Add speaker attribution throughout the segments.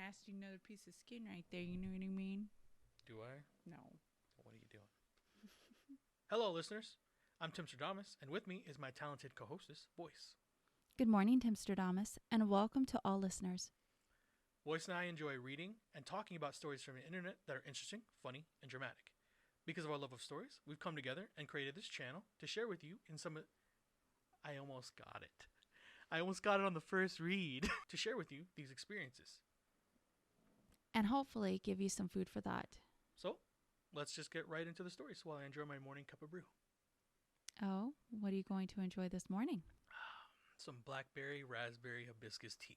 Speaker 1: nasty another piece of skin right there, you know what I mean?
Speaker 2: Do I?
Speaker 1: No.
Speaker 2: What are you doing? Hello, listeners. I'm Timstradamus, and with me is my talented co-hostess, Voyse.
Speaker 3: Good morning, Timstradamus, and welcome to all listeners.
Speaker 2: Voyse and I enjoy reading and talking about stories from the internet that are interesting, funny, and dramatic. Because of our love of stories, we've come together and created this channel to share with you in some... I almost got it. I almost got it on the first read. To share with you these experiences.
Speaker 3: And hopefully give you some food for thought.
Speaker 2: So, let's just get right into the stories while I enjoy my morning cup of brew.
Speaker 3: Oh, what are you going to enjoy this morning?
Speaker 2: Some blackberry raspberry hibiscus tea.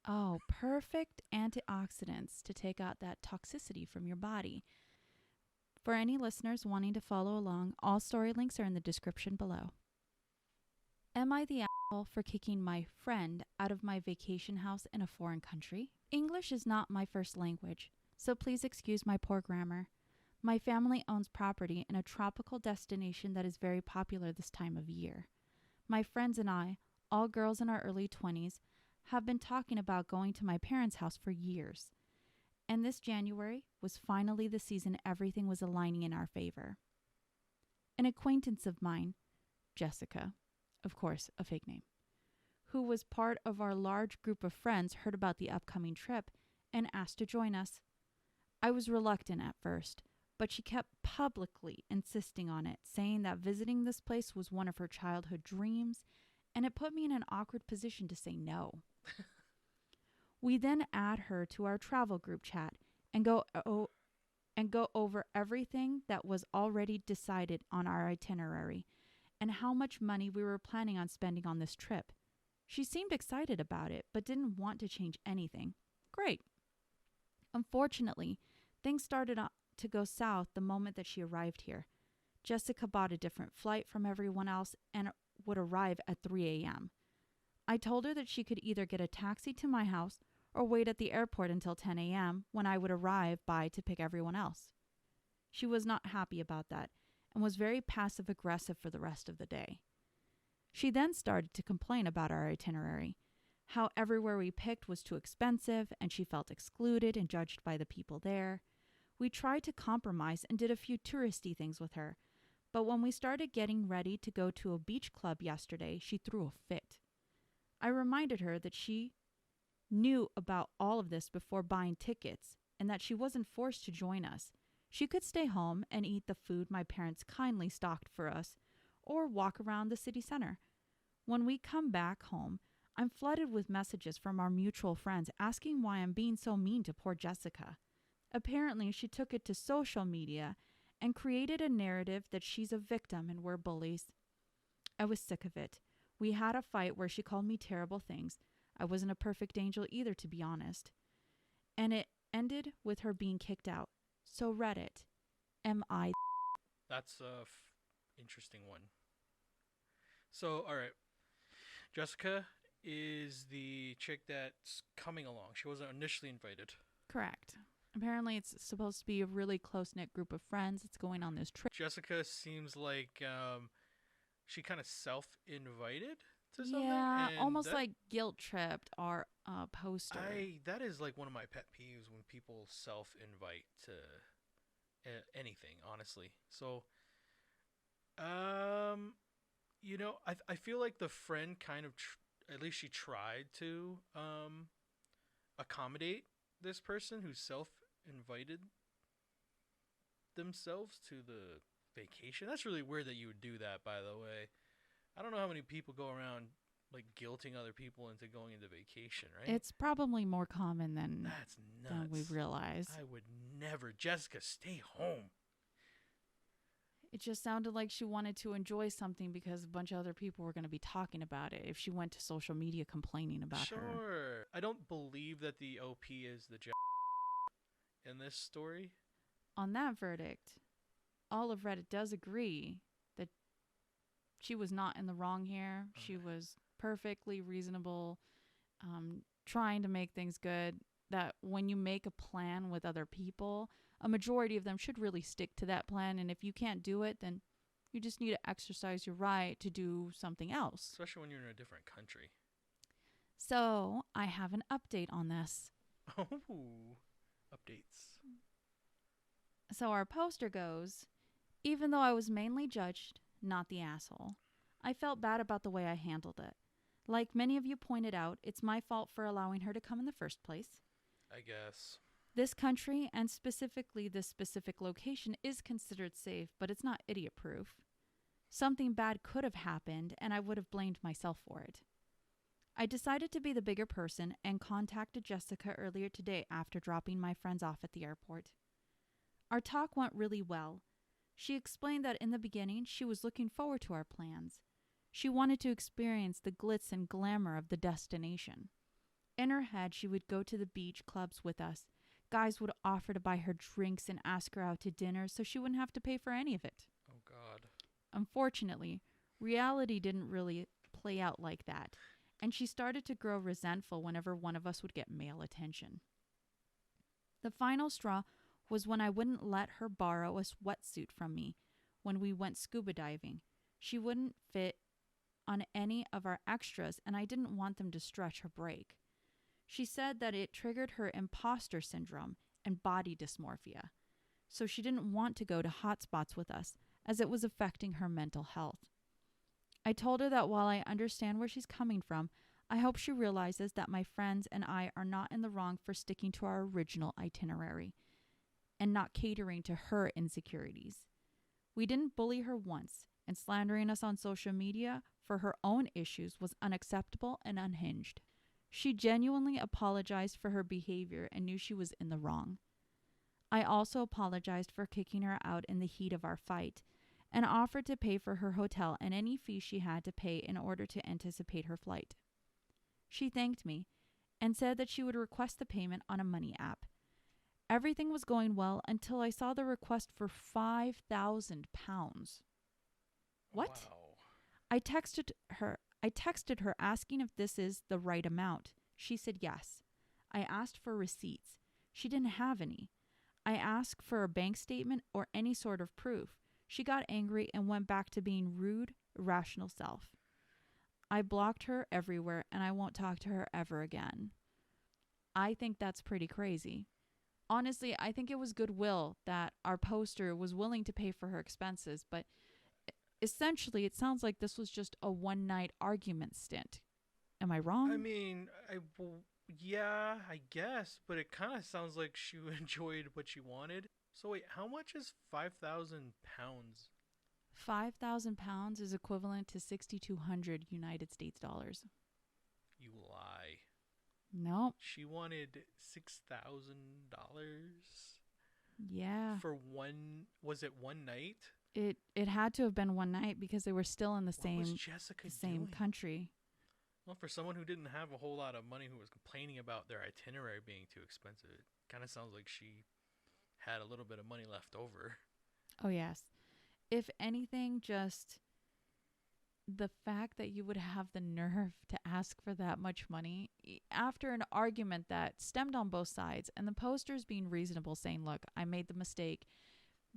Speaker 3: Oh, perfect antioxidants to take out that toxicity from your body. For any listeners wanting to follow along, all story links are in the description below. Am I the asshole for kicking my friend out of my vacation house in a foreign country? English is not my first language, so please excuse my poor grammar. My family owns property in a tropical destination that is very popular this time of year. My friends and I, all girls in our early 20s, have been talking about going to my parents' house for years. And this January was finally the season everything was aligning in our favor. An acquaintance of mine, Jessica, of course, a fake name, who was part of our large group of friends, heard about the upcoming trip and asked to join us. I was reluctant at first, but she kept publicly insisting on it, saying that visiting this place was one of her childhood dreams, and it put me in an awkward position to say no. We then add her to our travel group chat and go over everything that was already decided on our itinerary and how much money we were planning on spending on this trip. She seemed excited about it, but didn't want to change anything. Great. Unfortunately, things started to go south the moment that she arrived here. Jessica bought a different flight from everyone else and would arrive at 3 a.m. I told her that she could either get a taxi to my house or wait at the airport until 10 a.m. when I would arrive by to pick everyone else. She was not happy about that and was very passive-aggressive for the rest of the day. She then started to complain about our itinerary, how everywhere we picked was too expensive and she felt excluded and judged by the people there. We tried to compromise and did a few touristy things with her, but when we started getting ready to go to a beach club yesterday, she threw a fit. I reminded her that she knew about all of this before buying tickets and that she wasn't forced to join us. She could stay home and eat the food my parents kindly stocked for us or walk around the city center. When we come back home, I'm flooded with messages from our mutual friends asking why I'm being so mean to poor Jessica. Apparently, she took it to social media and created a narrative that she's a victim and we're bullies. I was sick of it. We had a fight where she called me terrible things. I wasn't a perfect angel either, to be honest. And it ended with her being kicked out. So Reddit, am I?
Speaker 2: That's a interesting one. So, alright. Jessica is the chick that's coming along. She wasn't initially invited.
Speaker 3: Correct. Apparently it's supposed to be a really close-knit group of friends that's going on this trip.
Speaker 2: Jessica seems like she kind of self-invited to something.
Speaker 3: Yeah, almost like guilt-tripped our poster.
Speaker 2: That is like one of my pet peeves when people self-invite to anything, honestly. So, I feel like the friend kind of, at least she tried to accommodate this person who self-invited themselves to the vacation. That's really weird that you would do that, by the way. I don't know how many people go around like guilting other people into going into vacation, right?
Speaker 3: It's probably more common than we realize.
Speaker 2: I would never. Jessica, stay home.
Speaker 3: It just sounded like she wanted to enjoy something because a bunch of other people were going to be talking about it if she went to social media complaining about her.
Speaker 2: Sure. I don't believe that the OP is the in this story.
Speaker 3: On that verdict, all of Reddit does agree that she was not in the wrong here. Okay. She was perfectly reasonable, trying to make things good. That when you make a plan with other people, a majority of them should really stick to that plan. And if you can't do it, then you just need to exercise your right to do something else.
Speaker 2: Especially when you're in a different country.
Speaker 3: So I have an update on this.
Speaker 2: Oh, updates.
Speaker 3: So our poster goes, even though I was mainly judged, not the asshole, I felt bad about the way I handled it. Like many of you pointed out, it's my fault for allowing her to come in the first place.
Speaker 2: I guess.
Speaker 3: This country, and specifically this specific location, is considered safe, but it's not idiot-proof. Something bad could have happened, and I would have blamed myself for it. I decided to be the bigger person and contacted Jessica earlier today after dropping my friends off at the airport. Our talk went really well. She explained that in the beginning, she was looking forward to our plans. She wanted to experience the glitz and glamour of the destination. In her head, she would go to the beach clubs with us. Guys would offer to buy her drinks and ask her out to dinner so she wouldn't have to pay for any of it.
Speaker 2: Oh, God.
Speaker 3: Unfortunately, reality didn't really play out like that, and she started to grow resentful whenever one of us would get male attention. The final straw was when I wouldn't let her borrow a sweatsuit from me when we went scuba diving. She wouldn't fit on any of our extras, and I didn't want them to stretch or break. She said that it triggered her imposter syndrome and body dysmorphia, so she didn't want to go to hotspots with us, as it was affecting her mental health. I told her that while I understand where she's coming from, I hope she realizes that my friends and I are not in the wrong for sticking to our original itinerary and not catering to her insecurities. We didn't bully her once, and slandering us on social media for her own issues was unacceptable and unhinged. She genuinely apologized for her behavior and knew she was in the wrong. I also apologized for kicking her out in the heat of our fight and offered to pay for her hotel and any fee she had to pay in order to anticipate her flight. She thanked me and said that she would request the payment on a money app. Everything was going well until I saw the request for £5,000. What?
Speaker 2: Wow.
Speaker 3: I texted her asking if this is the right amount. She said yes. I asked for receipts. She didn't have any. I asked for a bank statement or any sort of proof. She got angry and went back to being rude, irrational self. I blocked her everywhere and I won't talk to her ever again. I think that's pretty crazy. Honestly, I think it was goodwill that our poster was willing to pay for her expenses, but essentially it sounds like this was just a one-night argument stint. Am I wrong?
Speaker 2: I mean, yeah, I guess, but it kind of sounds like she enjoyed what she wanted. So wait, how much is 5,000 pounds?
Speaker 3: 5,000 pounds is equivalent to 6,200 United States dollars.
Speaker 2: You lie.
Speaker 3: Nope.
Speaker 2: She wanted $6,000
Speaker 3: Yeah.
Speaker 2: for was it one night?
Speaker 3: It had to have been one night because they were still in the
Speaker 2: What was
Speaker 3: same
Speaker 2: Jessica
Speaker 3: same
Speaker 2: doing?
Speaker 3: country.
Speaker 2: Well, for someone who didn't have a whole lot of money, who was complaining about their itinerary being too expensive, it kind of sounds like she had a little bit of money left over.
Speaker 3: Oh, yes. If anything, just the fact that you would have the nerve to ask for that much money after an argument that stemmed on both sides, and the posters being reasonable, saying, look, I made the mistake.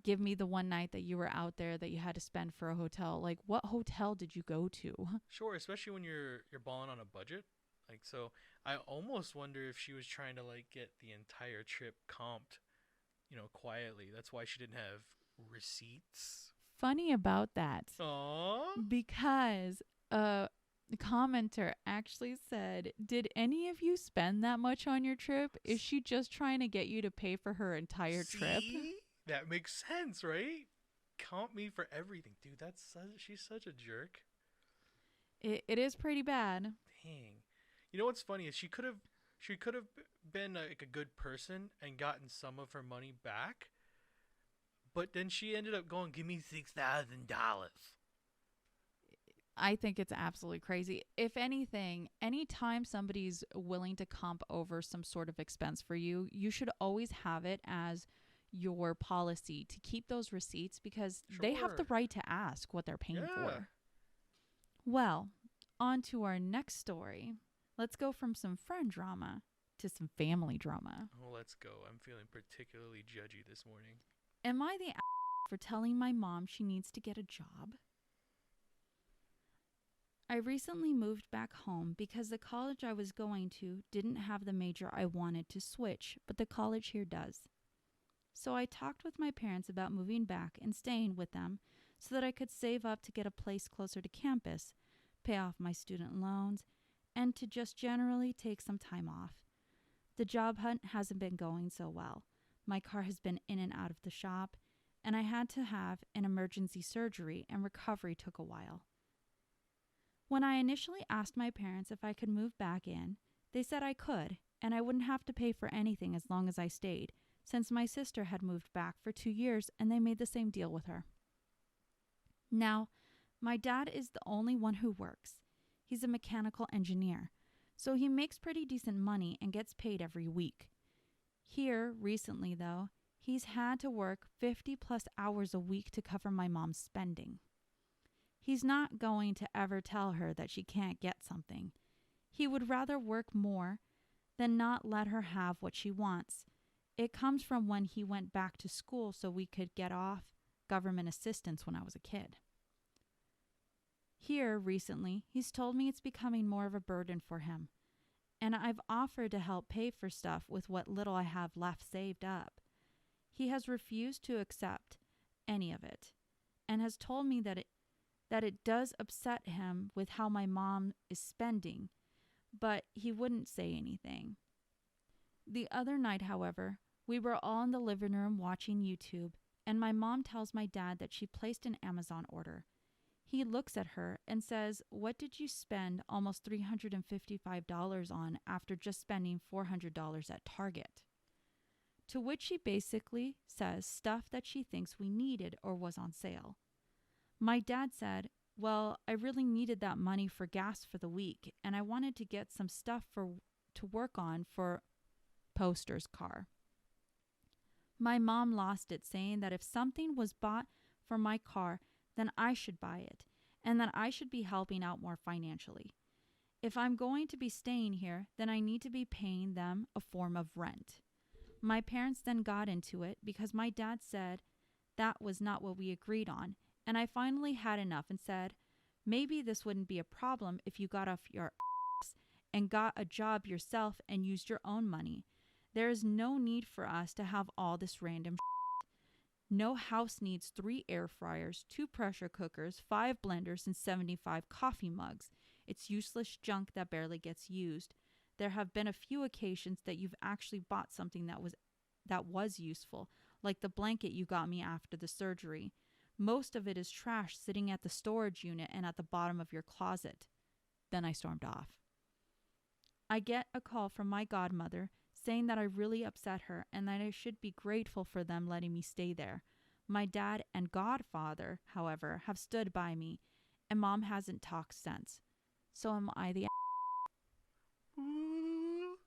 Speaker 3: Give me the one night that you were out there that you had to spend for a hotel. Like, what hotel did you go to?
Speaker 2: Sure, especially when you're balling on a budget. Like, so I almost wonder if she was trying to like get the entire trip comped, quietly. That's why she didn't have receipts.
Speaker 3: Funny about that.
Speaker 2: Aww.
Speaker 3: Because a commenter actually said, did any of you spend that much on your trip? Is she just trying to get you to pay for her entire trip?
Speaker 2: That makes sense, right? Comp me for everything. Dude, she's such a jerk.
Speaker 3: It is pretty bad.
Speaker 2: Dang. You know what's funny is she could have been like a good person and gotten some of her money back, but then she ended up going, "Give me $6,000."
Speaker 3: I think it's absolutely crazy. If anything, anytime somebody's willing to comp over some sort of expense for you, you should always have it as your policy to keep those receipts because they have the right to ask what they're paying for. Well, on to our next story. Let's go from some friend drama to some family drama.
Speaker 2: Oh, let's go. I'm feeling particularly judgy this morning.
Speaker 3: Am I the for telling my mom she needs to get a job? I recently moved back home because the college I was going to didn't have the major I wanted to switch, but the college here does. So I talked with my parents about moving back and staying with them so that I could save up to get a place closer to campus, pay off my student loans, and to just generally take some time off. The job hunt hasn't been going so well. My car has been in and out of the shop, and I had to have an emergency surgery, and recovery took a while. When I initially asked my parents if I could move back in, they said I could, and I wouldn't have to pay for anything as long as I stayed, since my sister had moved back for 2 years and they made the same deal with her. Now, my dad is the only one who works. He's a mechanical engineer, so he makes pretty decent money and gets paid every week. Here, recently though, he's had to work 50 plus hours a week to cover my mom's spending. He's not going to ever tell her that she can't get something. He would rather work more than not let her have what she wants. It comes from when he went back to school so we could get off government assistance when I was a kid. Here, recently, he's told me it's becoming more of a burden for him, and I've offered to help pay for stuff with what little I have left saved up. He has refused to accept any of it, and has told me that it does upset him with how my mom is spending, but he wouldn't say anything. The other night, however, we were all in the living room watching YouTube, and my mom tells my dad that she placed an Amazon order. He looks at her and says, "What did you spend almost $355 on after just spending $400 at Target?" To which she basically says stuff that she thinks we needed or was on sale. My dad said, "Well, I really needed that money for gas for the week, and I wanted to get some stuff to work on for Poster's car." My mom lost it, saying that if something was bought for my car, then I should buy it, and that I should be helping out more financially. If I'm going to be staying here, then I need to be paying them a form of rent. My parents then got into it because my dad said that was not what we agreed on, and I finally had enough and said, maybe this wouldn't be a problem if you got off your ass and got a job yourself and used your own money. There is no need for us to have all this random shit. No house needs 3 air fryers, 2 pressure cookers, 5 blenders, and 75 coffee mugs. It's useless junk that barely gets used. There have been a few occasions that you've actually bought something that was useful, like the blanket you got me after the surgery. Most of it is trash sitting at the storage unit and at the bottom of your closet. Then I stormed off. I get a call from my godmother saying that I really upset her and that I should be grateful for them letting me stay there. My dad and godfather, however, have stood by me, and Mom hasn't talked since. So am I the
Speaker 2: Ooh,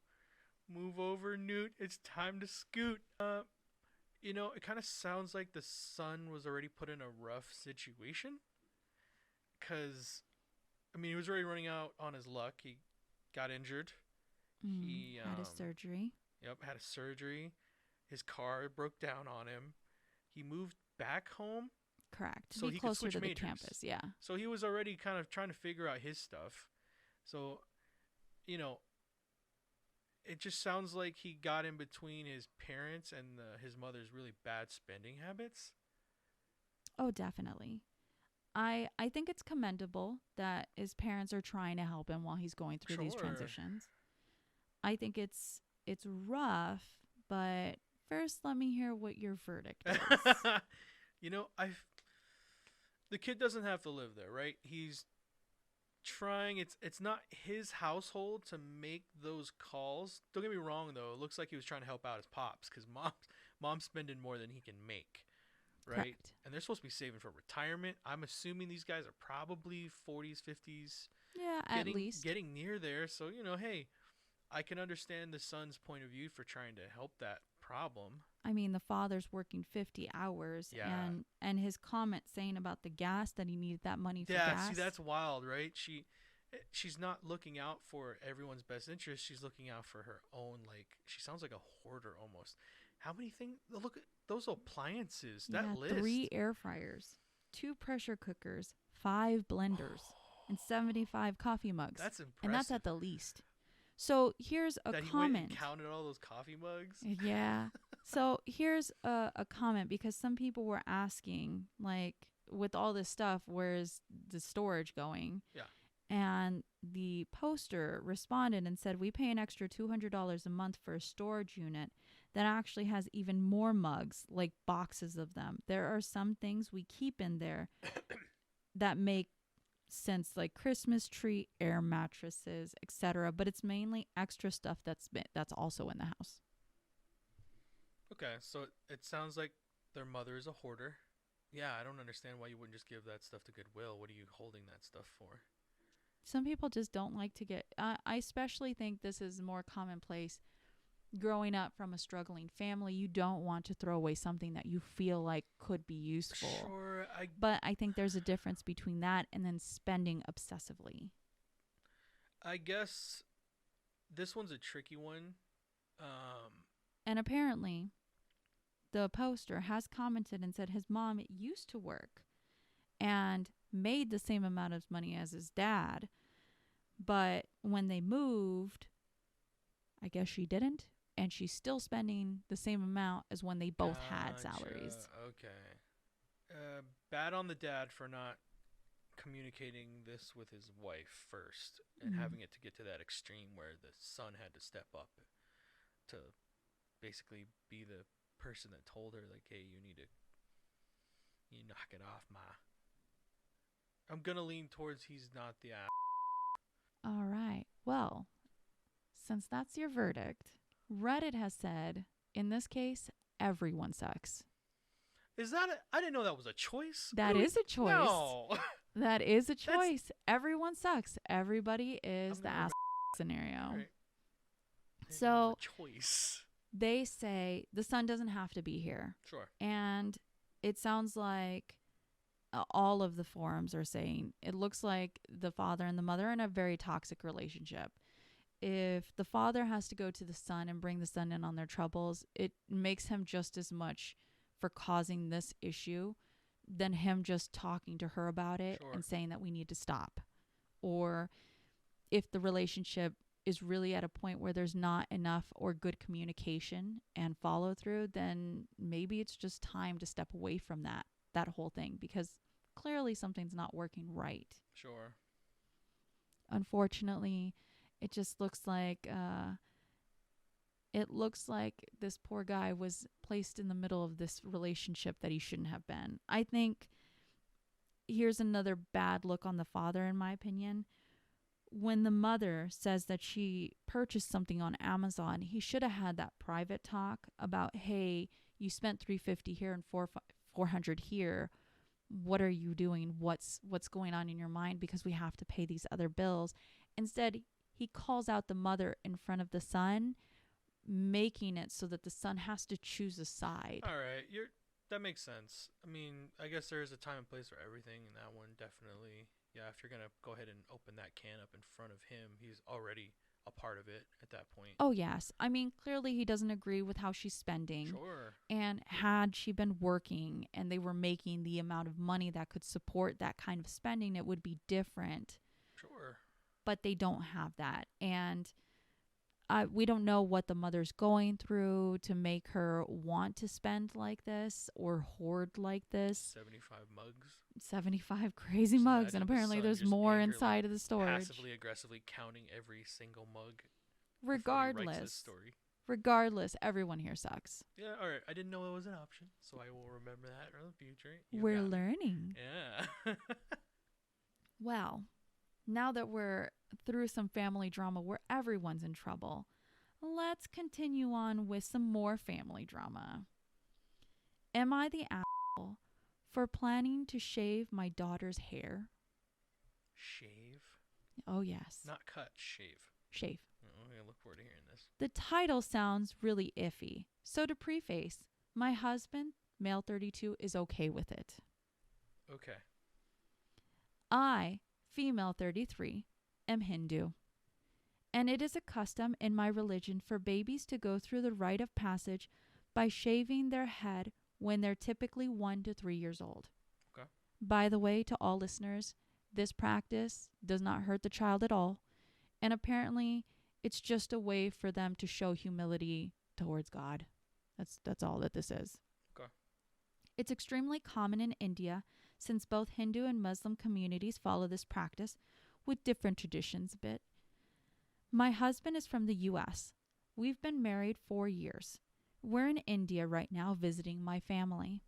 Speaker 2: move over, Newt. It's time to scoot. It kind of sounds like the son was already put in a rough situation. Because, he was already running out on his luck. He got injured. He
Speaker 3: had a surgery.
Speaker 2: Yep, had a surgery. His car broke down on him. He moved back home.
Speaker 3: Correct.
Speaker 2: So
Speaker 3: be
Speaker 2: he could
Speaker 3: closer
Speaker 2: switch
Speaker 3: to
Speaker 2: majors.
Speaker 3: the campus, yeah.
Speaker 2: So he was already kind of trying to figure out his stuff. So, it just sounds like he got in between his parents and his mother's really bad spending habits.
Speaker 3: Oh, definitely. I think it's commendable that his parents are trying to help him while he's going through these transitions. I think it's rough, but first let me hear what your verdict is.
Speaker 2: The kid doesn't have to live there, right? He's trying. It's not his household to make those calls. Don't get me wrong, though. It looks like he was trying to help out his pops because mom's spending more than he can make, right?
Speaker 3: Correct.
Speaker 2: And they're supposed to be saving for retirement. I'm assuming these guys are probably 40s, 50s.
Speaker 3: Yeah, at least.
Speaker 2: Getting near there. So, hey, I can understand the son's point of view for trying to help that problem.
Speaker 3: The father's working 50 hours,
Speaker 2: Yeah.
Speaker 3: and his comment saying about the gas, that he needed that money for
Speaker 2: Yeah,
Speaker 3: gas.
Speaker 2: see, that's wild, right? She's not looking out for everyone's best interest. She's looking out for her own. She sounds like a hoarder almost. How many things? Look at those appliances. That list.
Speaker 3: 3 air fryers, 2 pressure cookers, 5 blenders. and 75 coffee mugs.
Speaker 2: That's impressive.
Speaker 3: And that's at the least. So here's a
Speaker 2: that he
Speaker 3: comment.
Speaker 2: went and counted all those coffee mugs.
Speaker 3: Yeah. So here's a comment, because some people were asking, like, with all this stuff, where's the storage going?
Speaker 2: Yeah.
Speaker 3: And the poster responded and said, we pay an extra $200 a month for a storage unit that actually has even more mugs, like boxes of them. There are some things we keep in there that make sense, like Christmas tree, air mattresses, etc. But it's mainly extra stuff that's also in the house.
Speaker 2: Okay, so it sounds like their mother is a hoarder. Yeah, I don't understand why you wouldn't just give that stuff to Goodwill. What are you holding that stuff for?
Speaker 3: Some people just don't like to get... I especially think this is more commonplace. Growing up from a struggling family, you don't want to throw away something that you feel like could be useful.
Speaker 2: Sure,
Speaker 3: But I think there's a difference between that and then spending obsessively.
Speaker 2: I guess this one's a tricky one.
Speaker 3: And apparently, the poster has commented and said his mom used to work and made the same amount of money as his dad. But when they moved, I guess she didn't. And she's still spending the same amount as when they both had salaries.
Speaker 2: Okay. Bad on the dad for not communicating this with his wife first and having it to get to that extreme where the son had to step up to basically be the person that told her, like, hey, you knock it off, ma. I'm gonna lean towards he's not the ass.
Speaker 3: All right. Well, since that's your verdict, Reddit has said, in this case, everyone sucks.
Speaker 2: Is that I didn't know that was a choice.
Speaker 3: That is a choice.
Speaker 2: No.
Speaker 3: That is a choice. Everyone sucks. Everybody is the ass scenario.
Speaker 2: Right.
Speaker 3: So
Speaker 2: choice.
Speaker 3: They say the son doesn't have to be here.
Speaker 2: Sure.
Speaker 3: And it sounds like all of the forums are saying it looks like the father and the mother are in a very toxic relationship. If the father has to go to the son and bring the son in on their troubles, it makes him just as much for causing this issue than him just talking to her about it and saying that we need to stop. Or if the relationship is really at a point where there's not enough or good communication and follow through, then maybe it's just time to step away from that whole thing, because clearly something's not working right.
Speaker 2: Sure.
Speaker 3: Unfortunately, it just looks like this poor guy was placed in the middle of this relationship that he shouldn't have been. I think here's another bad look on the father, in my opinion. When the mother says that she purchased something on Amazon, he should have had that private talk about, hey, you spent $350 here and $400 here. What are you doing? What's going on in your mind? Because we have to pay these other bills. Instead, he calls out the mother in front of the son, making it so that the son has to choose a side.
Speaker 2: All right, that makes sense. I mean, I guess there is a time and place for everything, and that one definitely, yeah, if you're going to go ahead and open that can up in front of him, he's already a part of it at that point.
Speaker 3: Oh, yes. I mean, clearly he doesn't agree with how she's spending.
Speaker 2: Sure.
Speaker 3: And had she been working and they were making the amount of money that could support that kind of spending, it would be different.
Speaker 2: Sure.
Speaker 3: But they don't have that. And we don't know what the mother's going through to make her want to spend like this or hoard like this.
Speaker 2: 75 mugs.
Speaker 3: 75 crazy mugs. And apparently there's more inside of the storage.
Speaker 2: Passively, aggressively counting every single mug.
Speaker 3: Regardless, everyone here sucks.
Speaker 2: Yeah, all right. I didn't know it was an option, so I will remember that in the future.
Speaker 3: We're learning.
Speaker 2: Yeah.
Speaker 3: Well, now that we're through some family drama where everyone's in trouble, let's continue on with some more family drama. Am I the asshole for planning to shave my daughter's hair?
Speaker 2: Shave?
Speaker 3: Oh, yes.
Speaker 2: Not cut, shave.
Speaker 3: Shave.
Speaker 2: Oh, I look forward to hearing this.
Speaker 3: The title sounds really iffy. So to preface, my husband, male 32, is okay with it.
Speaker 2: Okay.
Speaker 3: I, female 33, am Hindu. And it is a custom in my religion for babies to go through the rite of passage by shaving their head when they're typically 1 to 3 years old.
Speaker 2: Okay.
Speaker 3: By the way, to all listeners, This practice does not hurt the child at all, and apparently it's just a way for them to show humility towards God. That's all that this is.
Speaker 2: Okay.
Speaker 3: It's extremely common in India since both Hindu and Muslim communities follow this practice with different traditions a bit. My husband is from the US. We've been married 4 years. We're in India right now visiting my family.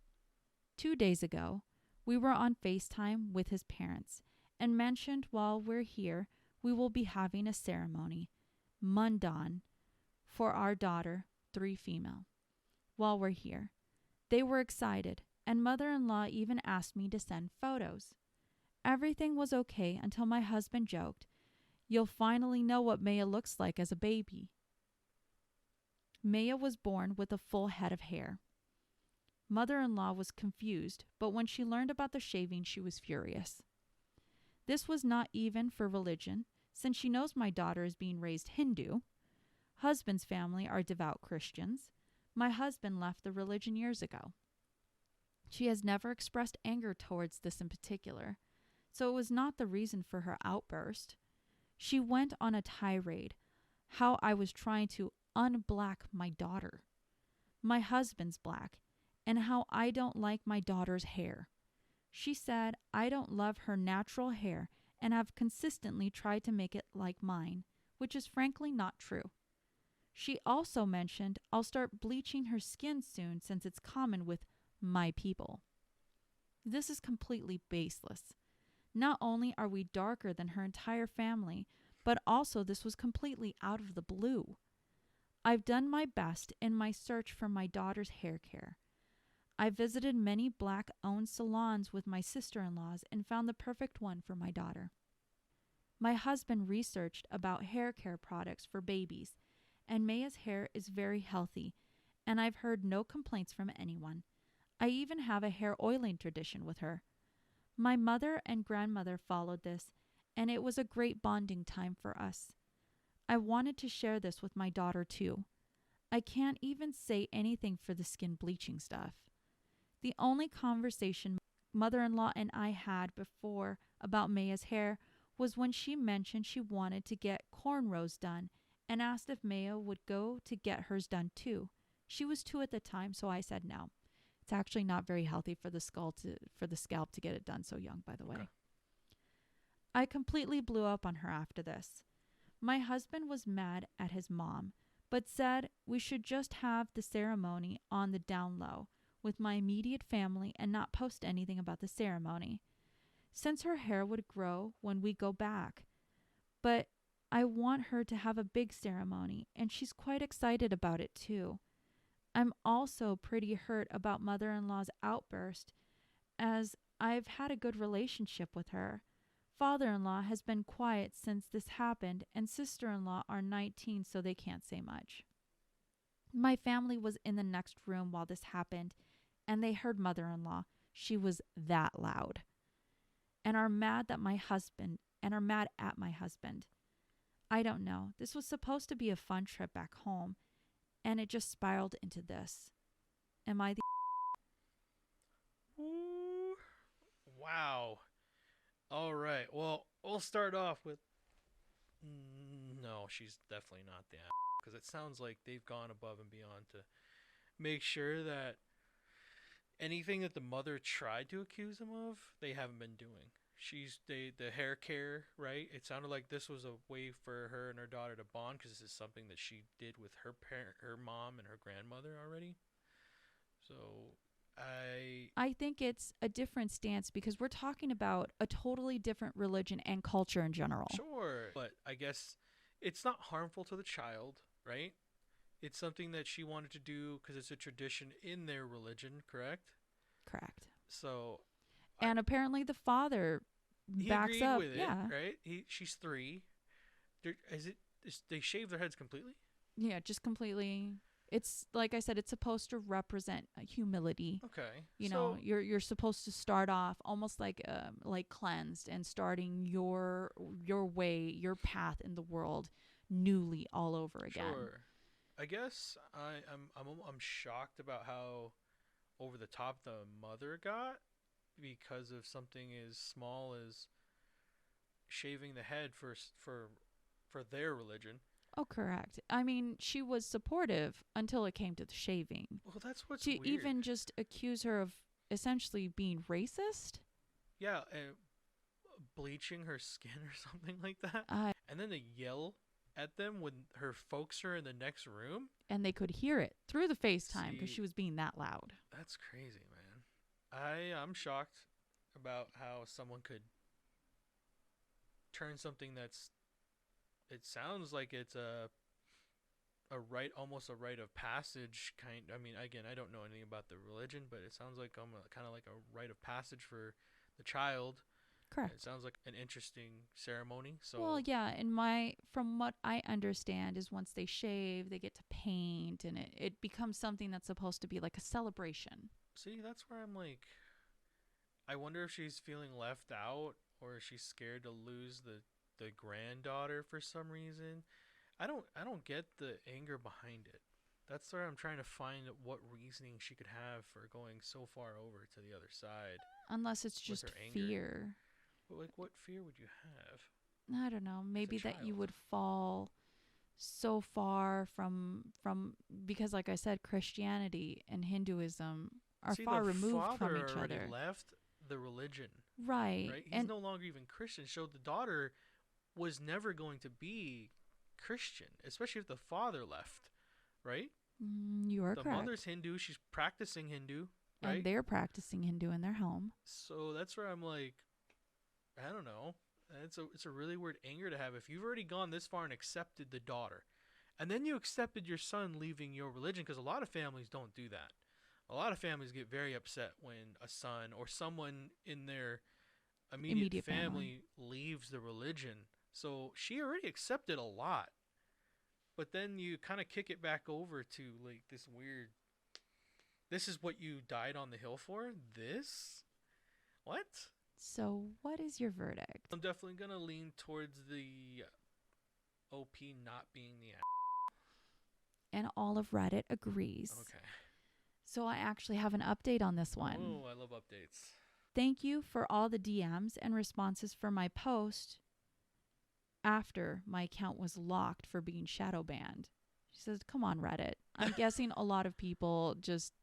Speaker 3: 2 days ago, we were on FaceTime with his parents and mentioned while we're here, we will be having a ceremony, Mundan, for our daughter, 3 female. While we're here, they were excited, and mother-in-law even asked me to send photos. Everything was okay until my husband joked, "You'll finally know what Maya looks like as a baby." Maya was born with a full head of hair. Mother-in-law was confused, but when she learned about the shaving, she was furious. This was not even for religion, since she knows my daughter is being raised Hindu. Husband's family are devout Christians. My husband left the religion years ago. She has never expressed anger towards this in particular, so it was not the reason for her outburst. She went on a tirade, how I was trying to unblack my daughter. My husband's black, and how I don't like my daughter's hair. She said I don't love her natural hair and have consistently tried to make it like mine, which is frankly not true. She also mentioned I'll start bleaching her skin soon since it's common with my people. This is completely baseless. Not only are we darker than her entire family, but also this was completely out of the blue. I've done my best in my search for my daughter's hair care. I visited many black-owned salons with my sister-in-laws and found the perfect one for my daughter. My husband researched about hair care products for babies, and Maya's hair is very healthy, and I've heard no complaints from anyone. I even have a hair oiling tradition with her. My mother and grandmother followed this, and it was a great bonding time for us. I wanted to share this with my daughter too. I can't even say anything for the skin bleaching stuff. The only conversation mother-in-law and I had before about Maya's hair was when she mentioned she wanted to get cornrows done and asked if Maya would go to get hers done too. She was 2 at the time, so I said no. It's actually not very healthy for the scalp to get it done so young, by the way.
Speaker 2: Okay.
Speaker 3: I completely blew up on her after this. My husband was mad at his mom, but said we should just have the ceremony on the down low with my immediate family and not post anything about the ceremony, since her hair would grow when we go back. But I want her to have a big ceremony, and she's quite excited about it too. I'm also pretty hurt about mother-in-law's outburst, as I've had a good relationship with her. Father-in-law has been quiet since this happened, and sister-in-law are 19, so they can't say much. My family was in the next room while this happened, and they heard mother-in-law. She was that loud. And are mad at my husband. I don't know. This was supposed to be a fun trip back home, and it just spiraled into this. Am I the...
Speaker 2: Ooh, wow. All right. Well, we'll start off with... No, she's definitely not the because it sounds like they've gone above and beyond to make sure that anything that the mother tried to accuse him of, they haven't been doing. The hair care, right? It sounded like this was a way for her and her daughter to bond because this is something that she did with her mom and her grandmother already. So
Speaker 3: I think it's a different stance because we're talking about a totally different religion and culture in general.
Speaker 2: Sure, but I guess it's not harmful to the child, right? It's something that she wanted to do because it's a tradition in their religion, correct?
Speaker 3: Correct.
Speaker 2: So,
Speaker 3: and apparently the father backs up.
Speaker 2: With it,
Speaker 3: yeah,
Speaker 2: right? She's 3. They shave their heads completely?
Speaker 3: Yeah, just completely. It's like I said, it's supposed to represent humility.
Speaker 2: Okay.
Speaker 3: You know, you're supposed to start off almost like cleansed and starting your way, your path in the world newly all over again.
Speaker 2: Sure. I guess I'm shocked about how over the top the mother got because of something as small as shaving the head for their religion.
Speaker 3: Oh, correct. I mean, she was supportive until it came to the shaving.
Speaker 2: Well, that's what's
Speaker 3: To
Speaker 2: weird.
Speaker 3: even just accuse her of essentially being racist.
Speaker 2: Yeah, bleaching her skin or something like that. And then to yell at them when her folks are in the next room.
Speaker 3: And they could hear it through the FaceTime because
Speaker 2: See,
Speaker 3: she was being that loud.
Speaker 2: That's crazy, man. I'm shocked about how someone could turn something that's, it sounds like it's a right, almost a rite of passage kind. I mean, again, I don't know anything about the religion, but it sounds like kind of like a rite of passage for the child.
Speaker 3: Correct.
Speaker 2: It sounds like an interesting ceremony. So
Speaker 3: well, yeah, from what I understand is once they shave, they get to paint, and it becomes something that's supposed to be like a celebration.
Speaker 2: see, that's where I'm like, I wonder if she's feeling left out or is she scared to lose the granddaughter for some reason. I don't get the anger behind it. That's where I'm trying to find what reasoning she could have for going so far over to the other side.
Speaker 3: Unless it's just
Speaker 2: her anger.
Speaker 3: fear.
Speaker 2: But like, what fear would you have?
Speaker 3: I don't know. Maybe that you
Speaker 2: child.
Speaker 3: would fall so far from because, like I said, Christianity and Hinduism are
Speaker 2: See,
Speaker 3: far
Speaker 2: the
Speaker 3: removed
Speaker 2: father
Speaker 3: from each
Speaker 2: already
Speaker 3: other.
Speaker 2: left the religion,
Speaker 3: Right.
Speaker 2: right? He's
Speaker 3: And
Speaker 2: no longer even Christian. So the daughter was never going to be Christian, especially if the father left, right?
Speaker 3: you are
Speaker 2: The
Speaker 3: correct.
Speaker 2: mother's Hindu. She's practicing Hindu, right?
Speaker 3: And they're practicing Hindu in their home.
Speaker 2: So that's where I'm like, I don't know. It's a really weird anger to have if you've already gone this far and accepted the daughter, and then you accepted your son leaving your religion, because a lot of families don't do that. A lot of families get very upset when a son or someone in their immediate family leaves the religion. So she already accepted a lot, but then you kind of kick it back over to like this weird. This is what you died on the hill for? This? What?
Speaker 3: So what is your verdict?
Speaker 2: I'm definitely going to lean towards the OP not being the
Speaker 3: And all of Reddit agrees.
Speaker 2: Okay.
Speaker 3: So I actually have an update on this one.
Speaker 2: Oh, I love updates.
Speaker 3: Thank you for all the DMs and responses for my post after my account was locked for being shadow banned. She says, come on, Reddit. I'm guessing a lot of people just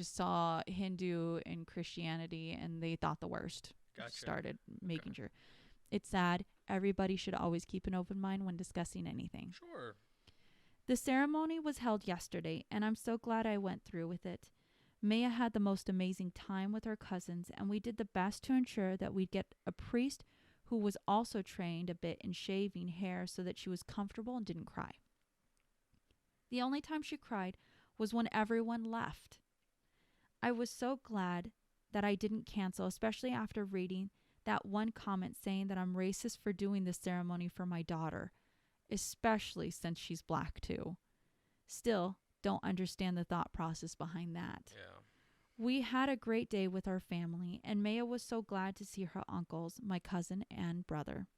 Speaker 3: saw Hindu and Christianity and they thought the worst.
Speaker 2: Gotcha.
Speaker 3: Started making sure. It's sad. Everybody should always keep an open mind when discussing anything.
Speaker 2: Sure.
Speaker 3: The ceremony was held yesterday, and I'm so glad I went through with it. Maya had the most amazing time with her cousins, and we did the best to ensure that we'd get a priest who was also trained a bit in shaving hair so that she was comfortable and didn't cry. The only time she cried was when everyone left. I was so glad that I didn't cancel, especially after reading that one comment saying that I'm racist for doing this ceremony for my daughter, especially since she's black too. Still, don't understand the thought process behind that.
Speaker 2: Yeah.
Speaker 3: We had a great day with our family, and Maya was so glad to see her uncles, my cousin and brother,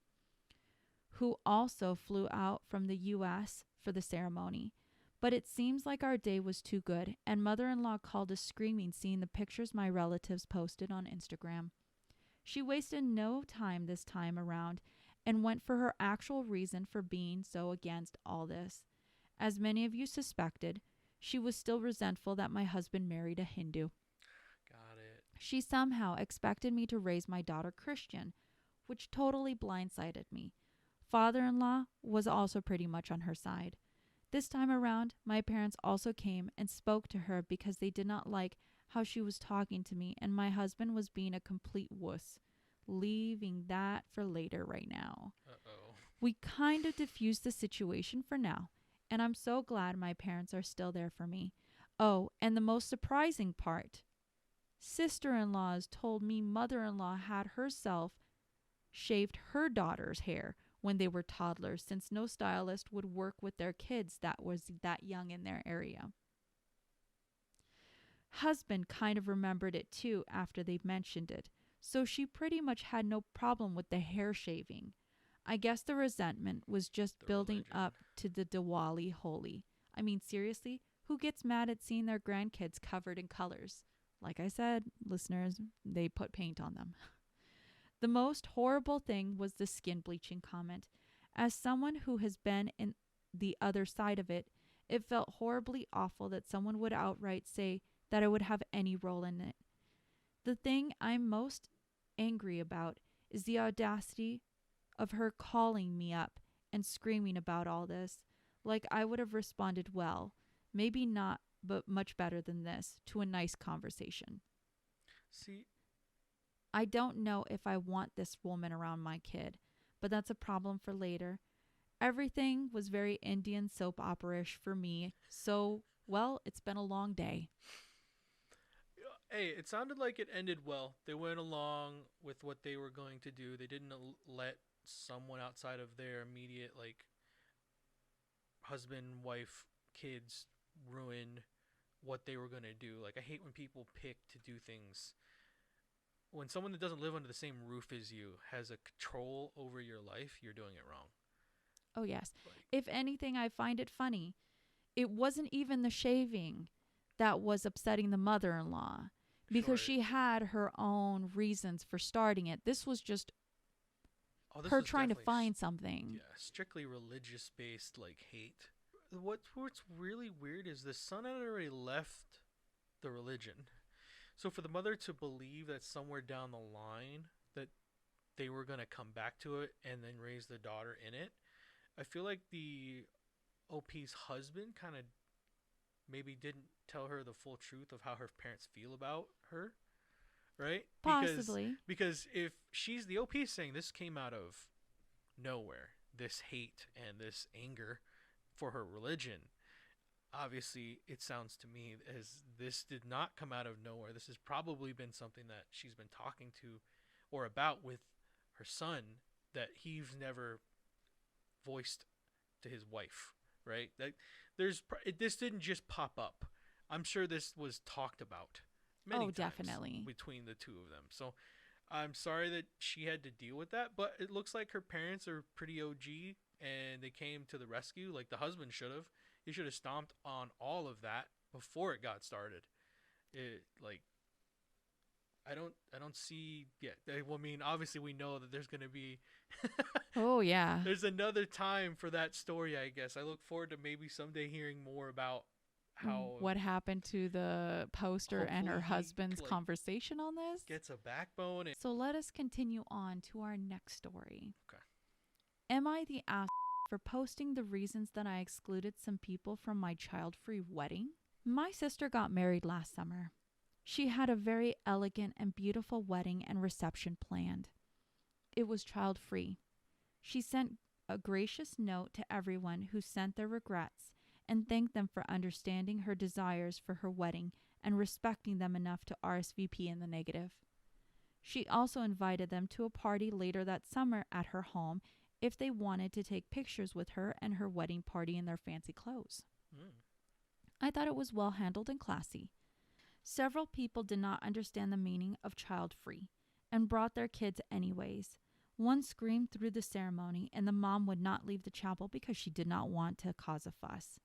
Speaker 3: who also flew out from the U.S. for the ceremony. But it seems like our day was too good, and mother-in-law called us screaming seeing the pictures my relatives posted on Instagram. She wasted no time this time around and went for her actual reason for being so against all this. As many of you suspected, she was still resentful that my husband married a Hindu.
Speaker 2: Got it.
Speaker 3: She somehow expected me to raise my daughter Christian, which totally blindsided me. Father-in-law was also pretty much on her side. This time around, my parents also came and spoke to her because they did not like how she was talking to me, and my husband was being a complete wuss. Leaving that for later right now.
Speaker 2: Uh-oh.
Speaker 3: We kind of diffused the situation for now, and I'm so glad my parents are still there for me. Oh, and the most surprising part, sister-in-laws told me mother-in-law had herself shaved her daughter's hair when they were toddlers, since no stylist would work with their kids that was that young in their area. Husband kind of remembered it too after they mentioned it, so she pretty much had no problem with the hair shaving. I guess the resentment was just building up to the Diwali Holi. I mean, seriously, who gets mad at seeing their grandkids covered in colors? Like I said, listeners, they put paint on them. The most horrible thing was the skin bleaching comment. As someone who has been in the other side of it, it felt horribly awful that someone would outright say that I would have any role in it. The thing I'm most angry about is the audacity of her calling me up and screaming about all this, like I would have responded well, maybe not, but much better than this, to a nice conversation.
Speaker 2: See,
Speaker 3: I don't know if I want this woman around my kid, but that's a problem for later. Everything was very Indian soap opera-ish for me, so, well, it's been a long day.
Speaker 2: hey, it sounded like it ended well. They went along with what they were going to do. They didn't let someone outside of their immediate, like, husband, wife, kids ruin what they were going to do. Like, I hate when people pick to do things. When someone that doesn't live under the same roof as you has a control over your life, you're doing it wrong.
Speaker 3: Oh, yes.
Speaker 2: Like,
Speaker 3: If anything, I find it funny. It wasn't even the shaving that was upsetting the mother-in-law because
Speaker 2: sure.
Speaker 3: she had her own reasons for starting it. This was just
Speaker 2: This
Speaker 3: her
Speaker 2: was
Speaker 3: trying to
Speaker 2: definitely
Speaker 3: find something.
Speaker 2: yeah, strictly religious based like hate. What's really weird is the son had already left the religion. So for the mother to believe that somewhere down the line that they were going to come back to it and then raise the daughter in it, I feel like the OP's husband kind of maybe didn't tell her the full truth of how her parents feel about her, right?
Speaker 3: Possibly.
Speaker 2: Because if she's the OP is saying this came out of nowhere, this hate and this anger for her religion, obviously it sounds to me as this did not come out of nowhere. This has probably been something that she's been talking to or about with her son that he's never voiced to his wife, right? That this didn't just pop up. I'm sure this was talked about many times
Speaker 3: Definitely.
Speaker 2: between the two of them. So I'm sorry that she had to deal with that, but it looks like her parents are pretty OG and they came to the rescue like the husband should have. He should have stomped on all of that before it got started. It like I don't see well, I mean, obviously we know that there's going to be
Speaker 3: Oh, yeah.
Speaker 2: there's another time for that story, I guess. I look forward to maybe someday hearing more about how
Speaker 3: What happened to the poster and her
Speaker 2: hopefully he,
Speaker 3: husband's
Speaker 2: like,
Speaker 3: conversation on this?
Speaker 2: gets a backbone.
Speaker 3: So let us continue on to our next story.
Speaker 2: Okay.
Speaker 3: Am I the ass for posting the reasons that I excluded some people from my child-free wedding? My sister got married last summer. She had a very elegant and beautiful wedding and reception planned. It was child-free. She sent a gracious note to everyone who sent their regrets and thanked them for understanding her desires for her wedding and respecting them enough to RSVP in the negative. She also invited them to a party later that summer at her home if they wanted to take pictures with her and her wedding party in their fancy clothes. I thought it was well handled and classy. Several people did not understand the meaning of child-free and brought their kids anyways. One screamed through the ceremony, and the mom would not leave the chapel because she did not want to cause a fuss.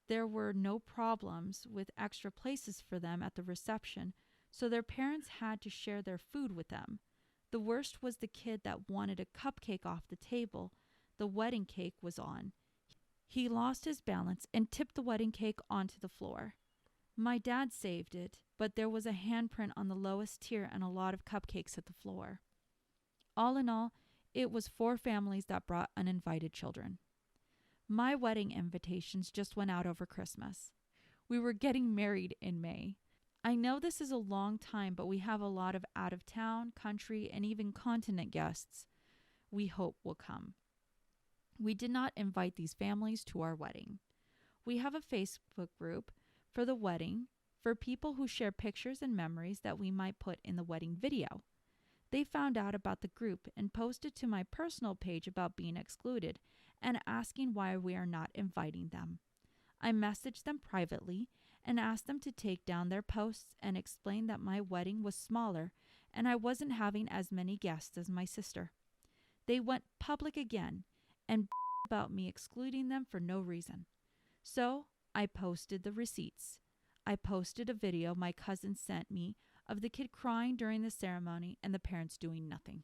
Speaker 3: There were no problems with extra places for them at the reception, so their parents had to share their food with them. The worst was the kid that wanted a cupcake off the table the wedding cake was on. He lost his balance and tipped the wedding cake onto the floor. My dad saved it, but there was a handprint on the lowest tier and a lot of cupcakes at the floor. All in all, it was 4 families that brought uninvited children. My wedding invitations just went out over Christmas. We were getting married in May. I know this is a long time, but we have a lot of out-of-town, country, and even continent guests we hope will come. We did not invite these families to our wedding. We have a Facebook group for the wedding for people who share pictures and memories that we might put in the wedding video. They found out about the group and posted to my personal page about being excluded and asking why we are not inviting them. I messaged them privately and asked them to take down their posts and explain that my wedding was smaller and I wasn't having as many guests as my sister. They went public again and about me excluding them for no reason. So I posted the receipts. I posted a video my cousin sent me of the kid crying during the ceremony and the parents doing nothing.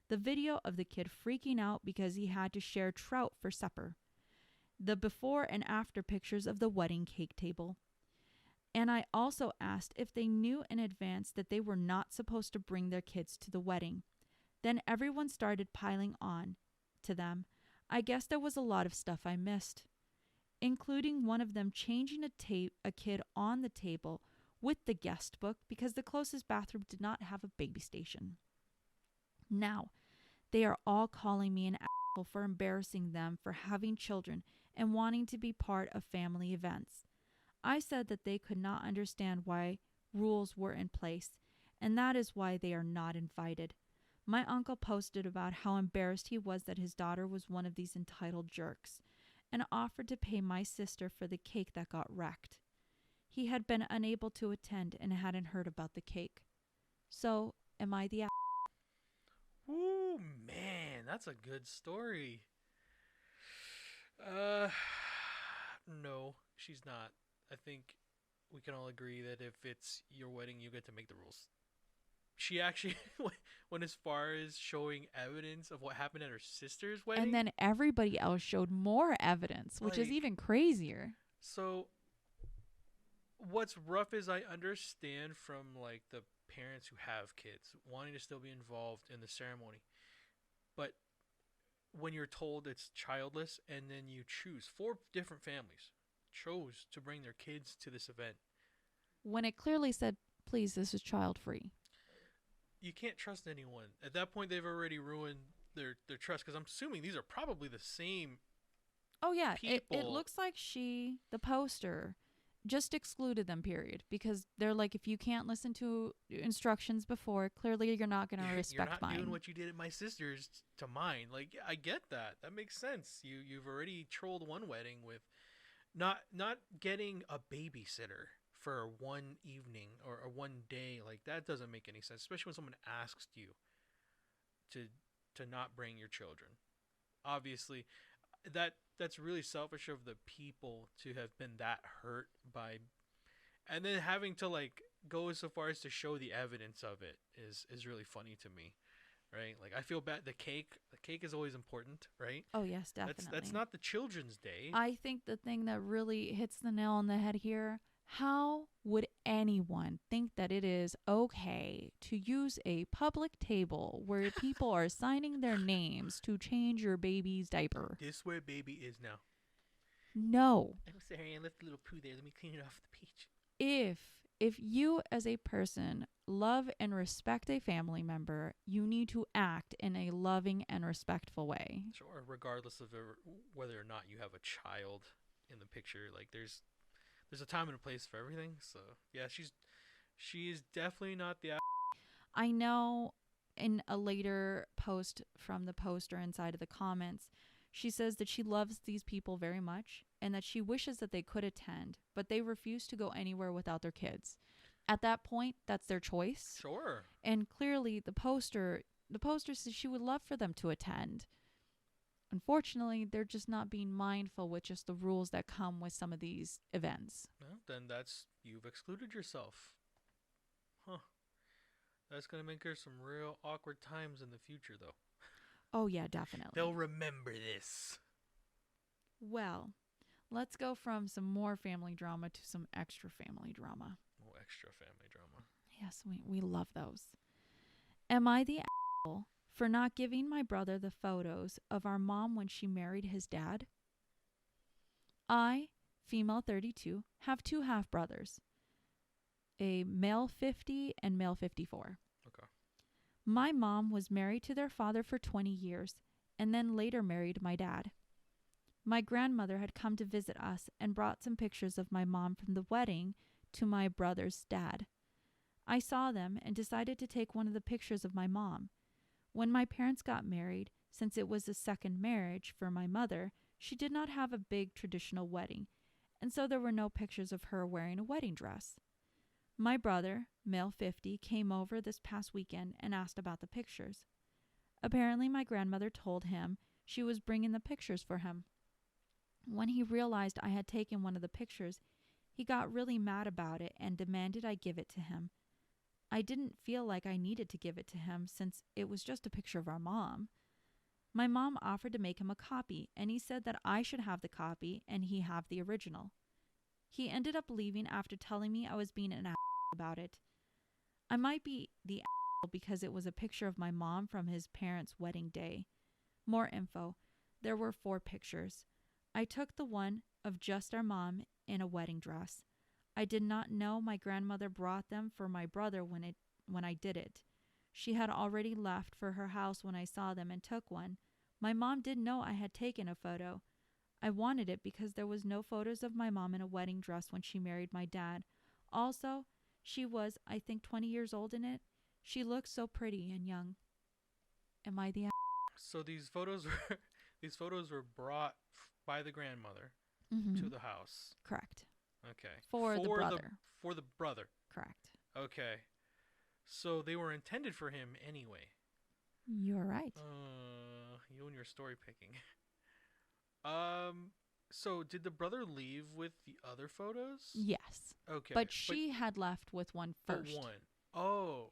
Speaker 3: The video of the kid freaking out because he had to share trout for supper. The before and after pictures of the wedding cake table. And I also asked if they knew in advance that they were not supposed to bring their kids to the wedding. Then everyone started piling on to them. I guess there was a lot of stuff I missed, including one of them changing a kid on the table with the guest book because the closest bathroom did not have a baby station. Now, they are all calling me an asshole for embarrassing them for having children and wanting to be part of family events. I said that they could not understand why rules were in place, and that is why they are not invited. My uncle posted about how embarrassed he was that his daughter was one of these entitled jerks, and offered to pay my sister for the cake that got wrecked. He had been unable to attend and hadn't heard about the cake. So, am I the
Speaker 2: Ooh, man, that's a good story. No, she's not. I think we can all agree that if it's your wedding, you get to make the rules. She actually went as far as showing evidence of what happened at her sister's wedding.
Speaker 3: And then everybody else showed more evidence, which is even crazier.
Speaker 2: So, what's rough is I understand from like the parents who have kids wanting to still be involved in the ceremony. But when you're told it's childless and then you choose, 4 different families chose to bring their kids to this event.
Speaker 3: When it clearly said, please, this is child free.
Speaker 2: You can't trust anyone. At that point, they've already ruined their trust, because I'm assuming these are probably the same
Speaker 3: Oh, yeah.
Speaker 2: people.
Speaker 3: It looks like the poster, just excluded them, period. Because they're like, if you can't listen to instructions before, clearly you're not going to respect mine.
Speaker 2: You're not doing what you did at my sister's to mine. Like, I get that. That makes sense. You've already trolled one wedding with not getting a babysitter for one evening or one day. Like, that doesn't make any sense, especially when someone asks you to not bring your children. Obviously, that's really selfish of the people to have been that hurt by, and then having to like go so far as to show the evidence of it is really funny to me, right? Like, I feel bad. The cake is always important, right?
Speaker 3: Oh, yes, definitely.
Speaker 2: That's not the children's day.
Speaker 3: I think the thing that really hits the nail on the head here, how would anyone think that it is okay to use a public table where people are signing their names to change your baby's diaper?
Speaker 2: This where baby is now.
Speaker 3: No.
Speaker 2: I'm sorry, I left a little poo there. Let me clean it off the peach.
Speaker 3: If you as a person love and respect a family member, you need to act in a loving and respectful way.
Speaker 2: Sure, regardless of whether or not you have a child in the picture. Like, there's a time and a place for everything. So yeah, she is definitely not the.
Speaker 3: I know in a later post from the poster inside of the comments, she says that she loves these people very much and that she wishes that they could attend, but they refuse to go anywhere without their kids. At that point, that's their choice.
Speaker 2: Sure.
Speaker 3: And clearly the poster says she would love for them to attend. Unfortunately, they're just not being mindful with just the rules that come with some of these events.
Speaker 2: Well, then you've excluded yourself. Huh. That's going to make her some real awkward times in the future, though.
Speaker 3: Oh, yeah, definitely.
Speaker 2: They'll remember this.
Speaker 3: Well, let's go from some more family drama to some extra family drama.
Speaker 2: Oh, extra family drama.
Speaker 3: Yes, we love those. Am I the asshole for not giving my brother the photos of our mom when she married his dad? I, female 32, have 2 half-brothers, a male 50 and male 54.
Speaker 2: Okay.
Speaker 3: My mom was married to their father for 20 years and then later married my dad. My grandmother had come to visit us and brought some pictures of my mom from the wedding to my brother's dad. I saw them and decided to take one of the pictures of my mom. When my parents got married, since it was a second marriage for my mother, she did not have a big traditional wedding, and so there were no pictures of her wearing a wedding dress. My brother, male 50, came over this past weekend and asked about the pictures. Apparently, my grandmother told him she was bringing the pictures for him. When he realized I had taken one of the pictures, he got really mad about it and demanded I give it to him. I didn't feel like I needed to give it to him since it was just a picture of our mom. My mom offered to make him a copy, and he said that I should have the copy and he have the original. He ended up leaving after telling me I was being an about it. I might be the because it was a picture of my mom from his parents' wedding day. More info. There were 4 pictures. I took the one of just our mom in a wedding dress. I did not know my grandmother brought them for my brother when I did it. She had already left for her house when I saw them and took one. My mom didn't know I had taken a photo. I wanted it because there was no photos of my mom in a wedding dress when she married my dad. Also, she was, I think, 20 years old in it. She looked so pretty and young. Am I the
Speaker 2: So these photos were brought by the grandmother to the house.
Speaker 3: Correct.
Speaker 2: Okay.
Speaker 3: For the brother.
Speaker 2: For the brother.
Speaker 3: Correct.
Speaker 2: Okay. So they were intended for him anyway.
Speaker 3: You're right.
Speaker 2: You and your story picking. So did the brother leave with the other photos?
Speaker 3: Yes.
Speaker 2: Okay.
Speaker 3: But she had left with one first.
Speaker 2: One. Oh.